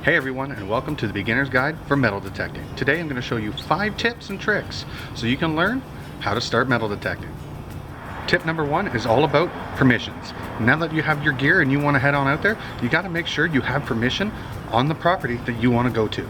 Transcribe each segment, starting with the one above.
Hey everyone, and welcome to the Beginner's Guide for Metal Detecting. Today I'm going to show you 5 tips and tricks so you can learn how to start metal detecting. Tip number 1 is all about permissions. Now that you have your gear and you want to head on out there, you got to make sure you have permission on the property that you want to go to.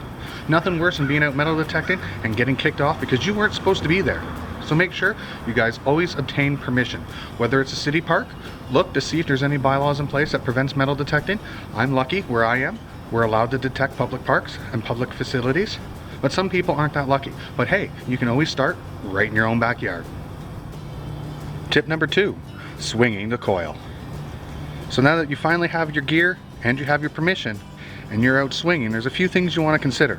Nothing worse than being out metal detecting and getting kicked off because you weren't supposed to be there. So make sure you guys always obtain permission. Whether it's a city park, look to see if there's any bylaws in place that prevents metal detecting. I'm lucky where I am. We're allowed to detect public parks and public facilities, but some people aren't that lucky. But hey, you can always start right in your own backyard. Tip number 2, swinging the coil. So now that you finally have your gear and you have your permission and you're out swinging, there's a few things you want to consider.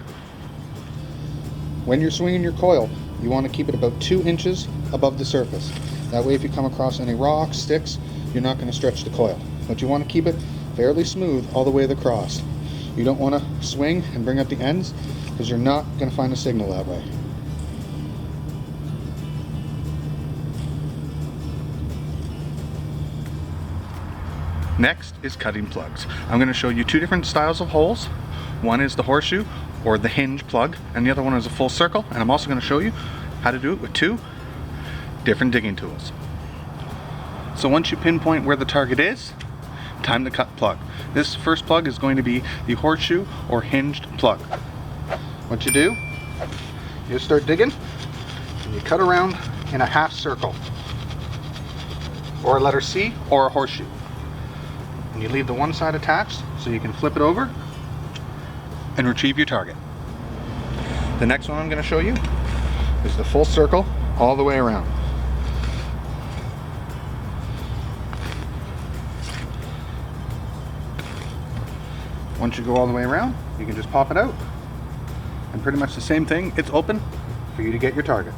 When you're swinging your coil, you want to keep it about 2 inches above the surface. That way if you come across any rocks, sticks, you're not going to stretch the coil. But you want to keep it fairly smooth all the way across. You don't want to swing and bring up the ends because you're not going to find a signal that way. Next is cutting plugs. I'm going to show you 2 different styles of holes. One is the horseshoe or the hinge plug, and the other one is a full circle, and I'm also going to show you how to do it with 2 different digging tools. So once you pinpoint where the target is, time to cut plug. This first plug is going to be the horseshoe or hinged plug. What you do, you start digging and you cut around in a half circle or a letter C or a horseshoe. And you leave the one side attached so you can flip it over and retrieve your target. The next one I'm going to show you is the full circle all the way around. Once you go all the way around, you can just pop it out, and pretty much the same thing, it's open for you to get your target.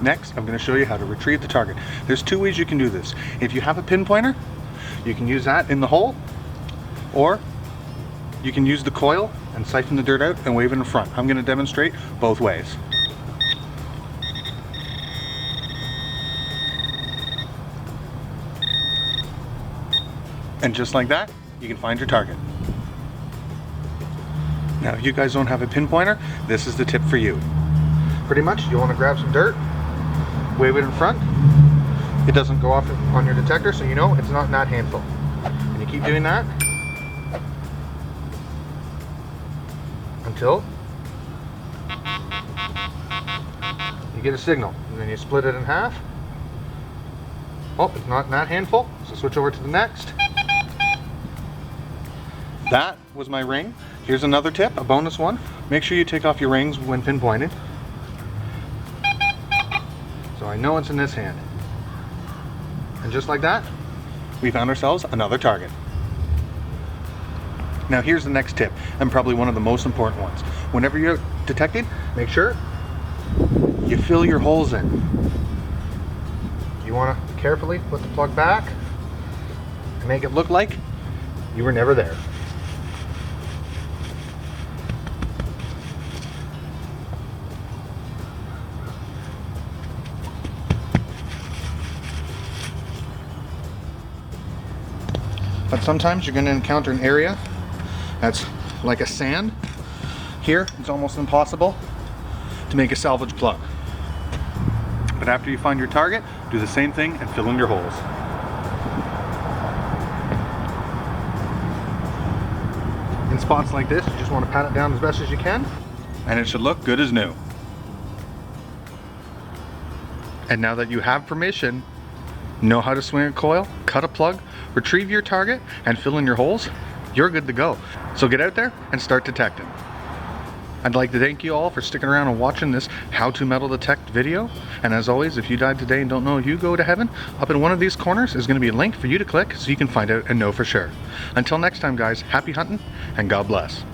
Next, I'm going to show you how to retrieve the target. There's 2 ways you can do this. If you have a pinpointer, you can use that in the hole, or you can use the coil and siphon the dirt out and wave it in front. I'm going to demonstrate both ways. And just like that, you can find your target. Now, if you guys don't have a pinpointer, this is the tip for you. Pretty much, you want to grab some dirt, wave it in front. It doesn't go off on your detector, so you know it's not in that handful. And you keep doing that until you get a signal. And then you split it in half. Oh, it's not in that handful, so switch over to the next. That was my ring. Here's another tip, a bonus one. Make sure you take off your rings when pinpointing. So I know it's in this hand. And just like that, we found ourselves another target. Now here's the next tip, and probably one of the most important ones. Whenever you're detecting, make sure you fill your holes in. You want to carefully put the plug back and make it look like you were never there. But sometimes you're going to encounter an area that's like a sand. Here, it's almost impossible to make a salvage plug. But after you find your target, do the same thing and fill in your holes. In spots like this, you just want to pat it down as best as you can, and it should look good as new. And now that you have permission, know how to swing a coil, cut a plug, retrieve your target, and fill in your holes, you're good to go. So get out there and start detecting. I'd like to thank you all for sticking around and watching this how to metal detect video. And as always, if you died today and don't know if you go to heaven, up in one of these corners is going to be a link for you to click so you can find out and know for sure. Until next time guys, happy hunting and God bless.